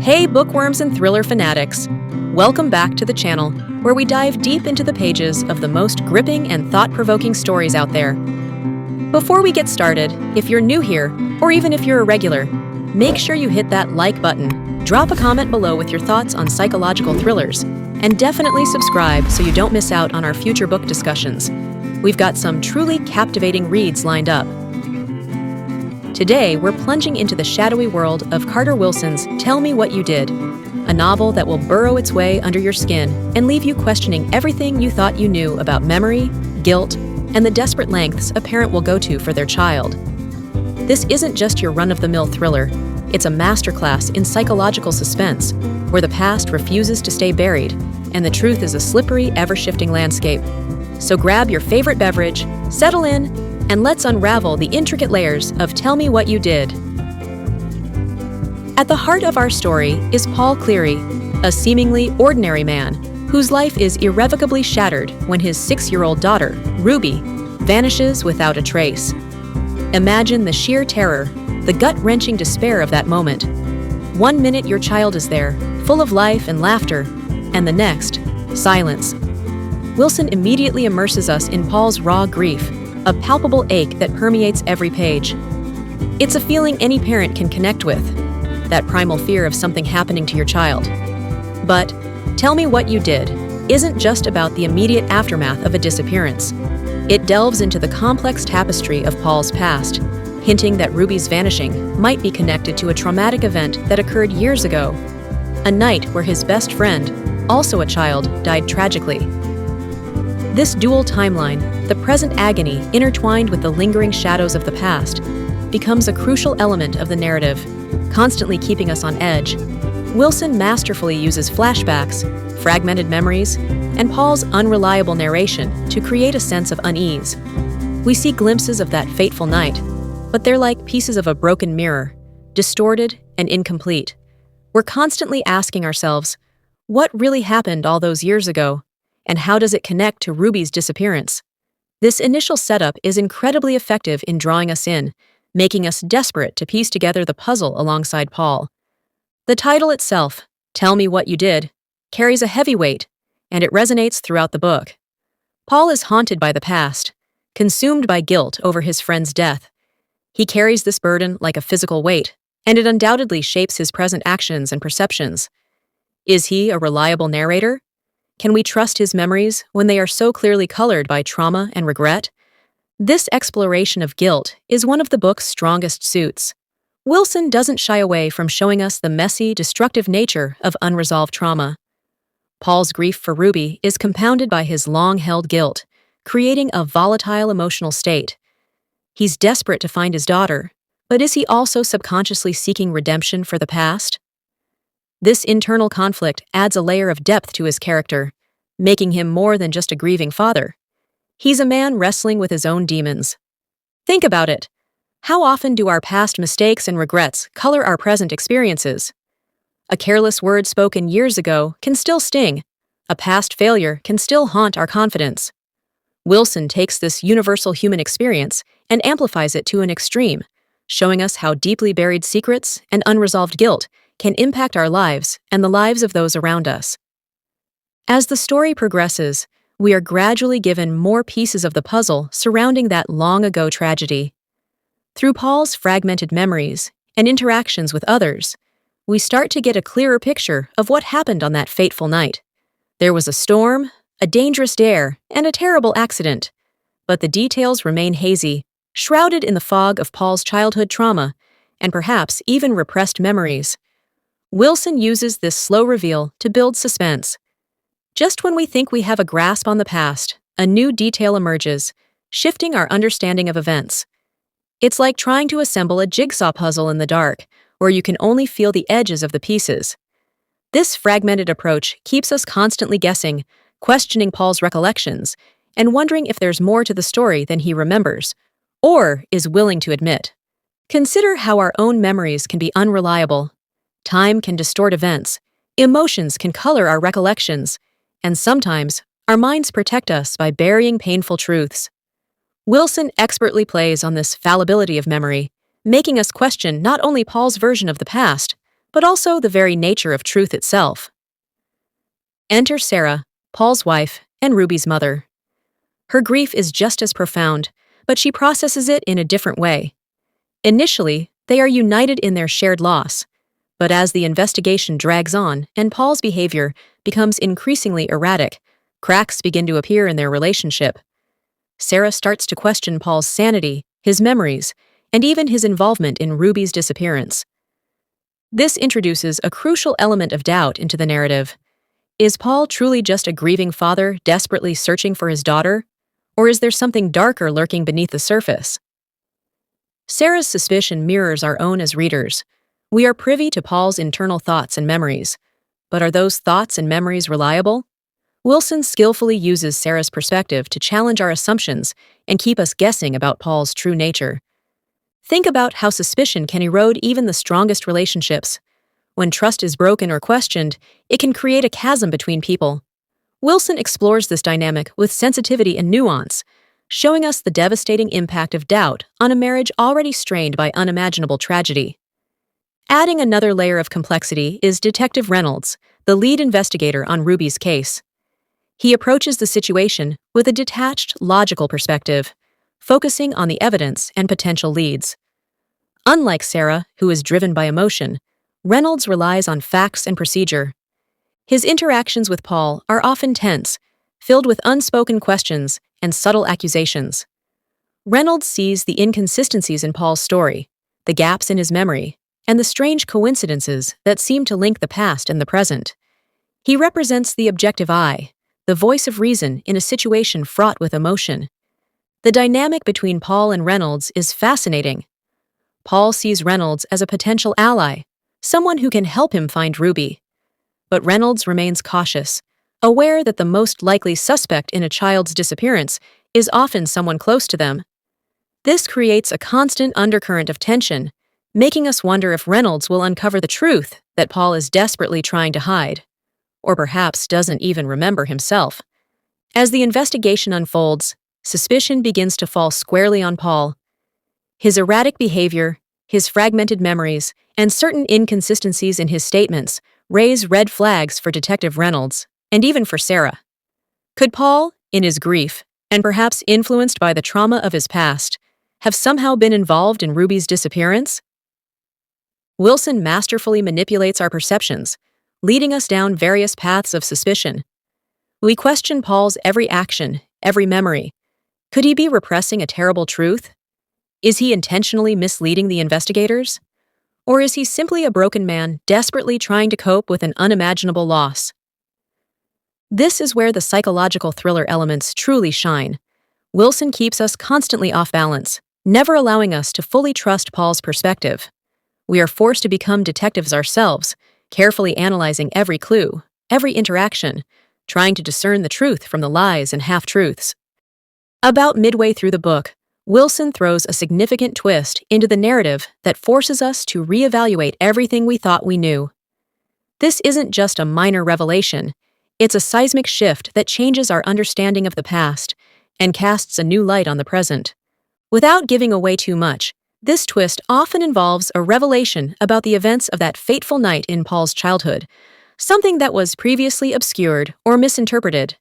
Hey bookworms and thriller fanatics! Welcome back to the channel, where we dive deep into the pages of the most gripping and thought-provoking stories out there. Before we get started, if you're new here, or even if you're a regular, make sure you hit that like button, drop a comment below with your thoughts on psychological thrillers, and definitely subscribe so you don't miss out on our future book discussions. We've got some truly captivating reads lined up. Today, we're plunging into the shadowy world of Carter Wilson's Tell Me What You Did, a novel that will burrow its way under your skin and leave you questioning everything you thought you knew about memory, guilt, and the desperate lengths a parent will go to for their child. This isn't just your run-of-the-mill thriller. It's a masterclass in psychological suspense, where the past refuses to stay buried, and the truth is a slippery, ever-shifting landscape. So grab your favorite beverage, settle in, and let's unravel the intricate layers of Tell Me What You Did. At the heart of our story is Paul Cleary, a seemingly ordinary man whose life is irrevocably shattered when his 6-year-old daughter, Ruby, vanishes without a trace. Imagine the sheer terror, the gut-wrenching despair of that moment. One minute your child is there, full of life and laughter, and the next, silence. Wilson immediately immerses us in Paul's raw grief, a palpable ache that permeates every page. It's a feeling any parent can connect with, that primal fear of something happening to your child. But Tell Me What You Did isn't just about the immediate aftermath of a disappearance. It delves into the complex tapestry of Paul's past, hinting that Ruby's vanishing might be connected to a traumatic event that occurred years ago, a night where his best friend, also a child, died tragically. This dual timeline, the present agony intertwined with the lingering shadows of the past, becomes a crucial element of the narrative, constantly keeping us on edge. Wilson masterfully uses flashbacks, fragmented memories, and Paul's unreliable narration to create a sense of unease. We see glimpses of that fateful night, but they're like pieces of a broken mirror, distorted and incomplete. We're constantly asking ourselves, what really happened all those years ago? And how does it connect to Ruby's disappearance? This initial setup is incredibly effective in drawing us in, making us desperate to piece together the puzzle alongside Paul. The title itself, Tell Me What You Did, carries a heavy weight, and it resonates throughout the book. Paul is haunted by the past, consumed by guilt over his friend's death. He carries this burden like a physical weight, and it undoubtedly shapes his present actions and perceptions. Is he a reliable narrator? Can we trust his memories when they are so clearly colored by trauma and regret? This exploration of guilt is one of the book's strongest suits. Wilson doesn't shy away from showing us the messy, destructive nature of unresolved trauma. Paul's grief for Ruby is compounded by his long-held guilt, creating a volatile emotional state. He's desperate to find his daughter, but is he also subconsciously seeking redemption for the past? This internal conflict adds a layer of depth to his character, making him more than just a grieving father. He's a man wrestling with his own demons. Think about it. How often do our past mistakes and regrets color our present experiences? A careless word spoken years ago can still sting. A past failure can still haunt our confidence. Wilson takes this universal human experience and amplifies it to an extreme, showing us how deeply buried secrets and unresolved guilt can impact our lives and the lives of those around us. As the story progresses, we are gradually given more pieces of the puzzle surrounding that long-ago tragedy. Through Paul's fragmented memories and interactions with others, we start to get a clearer picture of what happened on that fateful night. There was a storm, a dangerous dare, and a terrible accident, but the details remain hazy, shrouded in the fog of Paul's childhood trauma and perhaps even repressed memories. Wilson uses this slow reveal to build suspense. Just when we think we have a grasp on the past, a new detail emerges, shifting our understanding of events. It's like trying to assemble a jigsaw puzzle in the dark, where you can only feel the edges of the pieces. This fragmented approach keeps us constantly guessing, questioning Paul's recollections, and wondering if there's more to the story than he remembers, or is willing to admit. Consider how our own memories can be unreliable. Time can distort events, emotions can color our recollections, and sometimes our minds protect us by burying painful truths. Wilson expertly plays on this fallibility of memory, making us question not only Paul's version of the past, but also the very nature of truth itself. Enter Sarah, Paul's wife and Ruby's mother. Her grief is just as profound, but she processes it in a different way. Initially, they are united in their shared loss, but as the investigation drags on and Paul's behavior becomes increasingly erratic, cracks begin to appear in their relationship. Sarah starts to question Paul's sanity, his memories, and even his involvement in Ruby's disappearance. This introduces a crucial element of doubt into the narrative. Is Paul truly just a grieving father desperately searching for his daughter? Or is there something darker lurking beneath the surface? Sarah's suspicion mirrors our own as readers. We are privy to Paul's internal thoughts and memories. But are those thoughts and memories reliable? Wilson skillfully uses Sarah's perspective to challenge our assumptions and keep us guessing about Paul's true nature. Think about how suspicion can erode even the strongest relationships. When trust is broken or questioned, it can create a chasm between people. Wilson explores this dynamic with sensitivity and nuance, showing us the devastating impact of doubt on a marriage already strained by unimaginable tragedy. Adding another layer of complexity is Detective Reynolds, the lead investigator on Ruby's case. He approaches the situation with a detached, logical perspective, focusing on the evidence and potential leads. Unlike Sarah, who is driven by emotion, Reynolds relies on facts and procedure. His interactions with Paul are often tense, filled with unspoken questions and subtle accusations. Reynolds sees the inconsistencies in Paul's story, the gaps in his memory, and the strange coincidences that seem to link the past and the present. He represents the objective eye, the voice of reason in a situation fraught with emotion. The dynamic between Paul and Reynolds is fascinating. Paul sees Reynolds as a potential ally, someone who can help him find Ruby. But Reynolds remains cautious, aware that the most likely suspect in a child's disappearance is often someone close to them. This creates a constant undercurrent of tension, making us wonder if Reynolds will uncover the truth that Paul is desperately trying to hide, or perhaps doesn't even remember himself. As the investigation unfolds, suspicion begins to fall squarely on Paul. His erratic behavior, his fragmented memories, and certain inconsistencies in his statements raise red flags for Detective Reynolds, and even for Sarah. Could Paul, in his grief, and perhaps influenced by the trauma of his past, have somehow been involved in Ruby's disappearance? Wilson masterfully manipulates our perceptions, leading us down various paths of suspicion. We question Paul's every action, every memory. Could he be repressing a terrible truth? Is he intentionally misleading the investigators? Or is he simply a broken man desperately trying to cope with an unimaginable loss? This is where the psychological thriller elements truly shine. Wilson keeps us constantly off balance, never allowing us to fully trust Paul's perspective. We are forced to become detectives ourselves, carefully analyzing every clue, every interaction, trying to discern the truth from the lies and half-truths. About midway through the book, Wilson throws a significant twist into the narrative that forces us to reevaluate everything we thought we knew. This isn't just a minor revelation, it's a seismic shift that changes our understanding of the past and casts a new light on the present. Without giving away too much, this twist often involves a revelation about the events of that fateful night in Paul's childhood, something that was previously obscured or misinterpreted.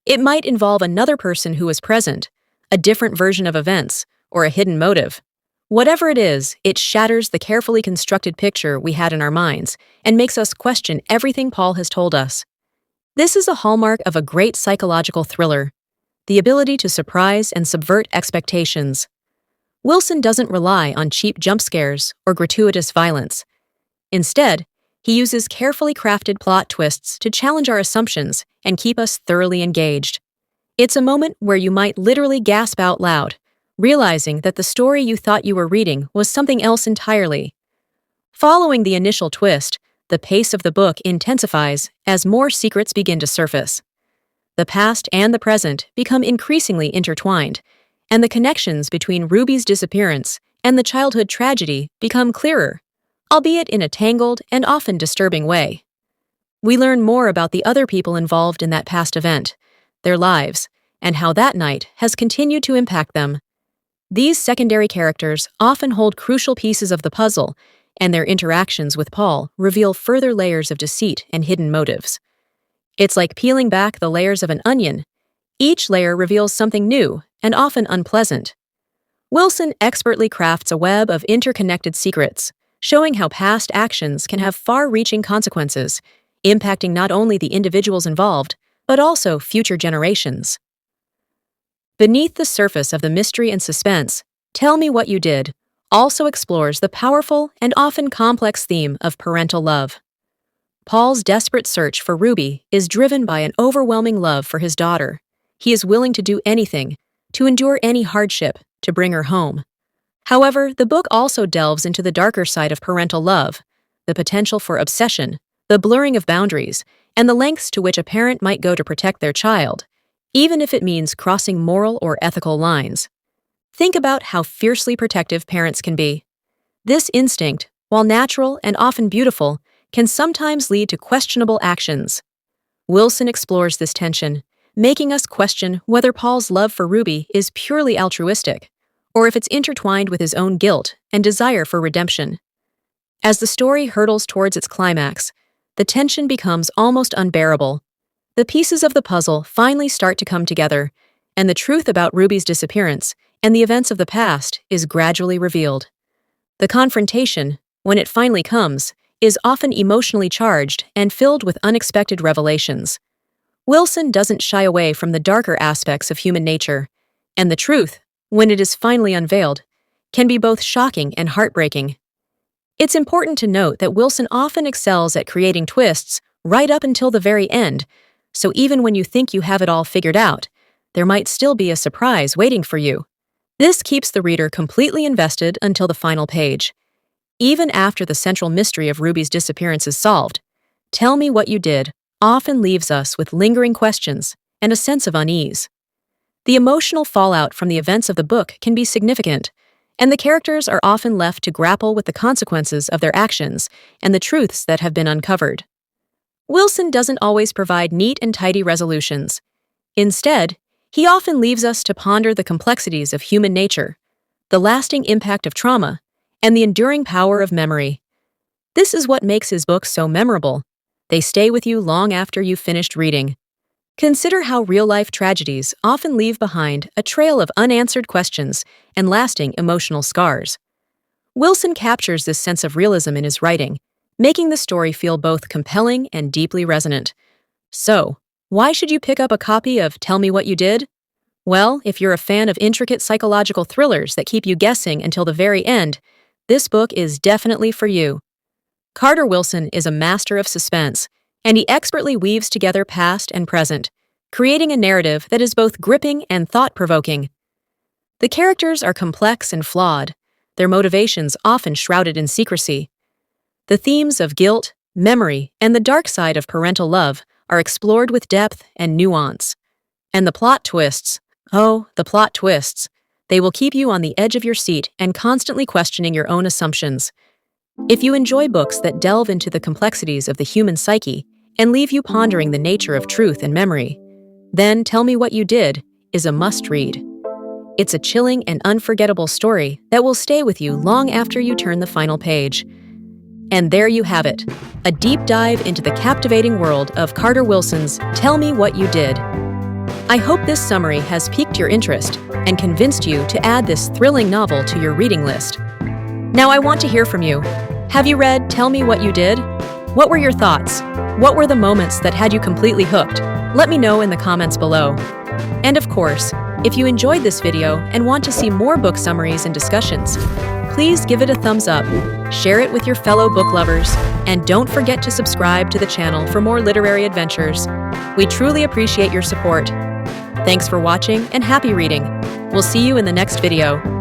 It might involve another person who was present, a different version of events, or a hidden motive. Whatever it is, it shatters the carefully constructed picture we had in our minds and makes us question everything Paul has told us. This is a hallmark of a great psychological thriller, the ability to surprise and subvert expectations. Wilson doesn't rely on cheap jump scares or gratuitous violence. Instead, he uses carefully crafted plot twists to challenge our assumptions and keep us thoroughly engaged. It's a moment where you might literally gasp out loud, realizing that the story you thought you were reading was something else entirely. Following the initial twist, the pace of the book intensifies as more secrets begin to surface. The past and the present become increasingly intertwined, and the connections between Ruby's disappearance and the childhood tragedy become clearer, albeit in a tangled and often disturbing way. We learn more about the other people involved in that past event, their lives, and how that night has continued to impact them. These secondary characters often hold crucial pieces of the puzzle, and their interactions with Paul reveal further layers of deceit and hidden motives. It's like peeling back the layers of an onion. Each layer reveals something new and often unpleasant. Wilson expertly crafts a web of interconnected secrets, showing how past actions can have far-reaching consequences, impacting not only the individuals involved, but also future generations. Beneath the surface of the mystery and suspense, Tell Me What You Did also explores the powerful and often complex theme of parental love. Paul's desperate search for Ruby is driven by an overwhelming love for his daughter. He is willing to do anything, to endure any hardship, to bring her home. However, the book also delves into the darker side of parental love, the potential for obsession, the blurring of boundaries, and the lengths to which a parent might go to protect their child, even if it means crossing moral or ethical lines. Think about how fiercely protective parents can be. This instinct, while natural and often beautiful, can sometimes lead to questionable actions. Wilson explores this tension, making us question whether Paul's love for Ruby is purely altruistic, or if it's intertwined with his own guilt and desire for redemption. As the story hurtles towards its climax, the tension becomes almost unbearable. The pieces of the puzzle finally start to come together, and the truth about Ruby's disappearance and the events of the past is gradually revealed. The confrontation, when it finally comes, is often emotionally charged and filled with unexpected revelations. Wilson doesn't shy away from the darker aspects of human nature, and the truth, when it is finally unveiled, can be both shocking and heartbreaking. It's important to note that Wilson often excels at creating twists right up until the very end, so even when you think you have it all figured out, there might still be a surprise waiting for you. This keeps the reader completely invested until the final page. Even after the central mystery of Ruby's disappearance is solved, Tell Me What You Did often leaves us with lingering questions and a sense of unease. The emotional fallout from the events of the book can be significant, and the characters are often left to grapple with the consequences of their actions and the truths that have been uncovered. Wilson doesn't always provide neat and tidy resolutions. Instead, he often leaves us to ponder the complexities of human nature, the lasting impact of trauma, and the enduring power of memory. This is what makes his books so memorable. They stay with you long after you've finished reading. Consider how real-life tragedies often leave behind a trail of unanswered questions and lasting emotional scars. Wilson captures this sense of realism in his writing, making the story feel both compelling and deeply resonant. So, why should you pick up a copy of Tell Me What You Did? Well, if you're a fan of intricate psychological thrillers that keep you guessing until the very end, this book is definitely for you. Carter Wilson is a master of suspense, and he expertly weaves together past and present, creating a narrative that is both gripping and thought-provoking. The characters are complex and flawed, their motivations often shrouded in secrecy. The themes of guilt, memory, and the dark side of parental love are explored with depth and nuance. And the plot twists, the plot twists. They will keep you on the edge of your seat and constantly questioning your own assumptions. If you enjoy books that delve into the complexities of the human psyche and leave you pondering the nature of truth and memory, then Tell Me What You Did is a must-read. It's a chilling and unforgettable story that will stay with you long after you turn the final page. And there you have it, a deep dive into the captivating world of Carter Wilson's Tell Me What You Did. I hope this summary has piqued your interest and convinced you to add this thrilling novel to your reading list. Now I want to hear from you. Have you read Tell Me What You Did? What were your thoughts? What were the moments that had you completely hooked? Let me know in the comments below. And of course, if you enjoyed this video and want to see more book summaries and discussions, please give it a thumbs up, share it with your fellow book lovers, and don't forget to subscribe to the channel for more literary adventures. We truly appreciate your support. Thanks for watching and happy reading. We'll see you in the next video.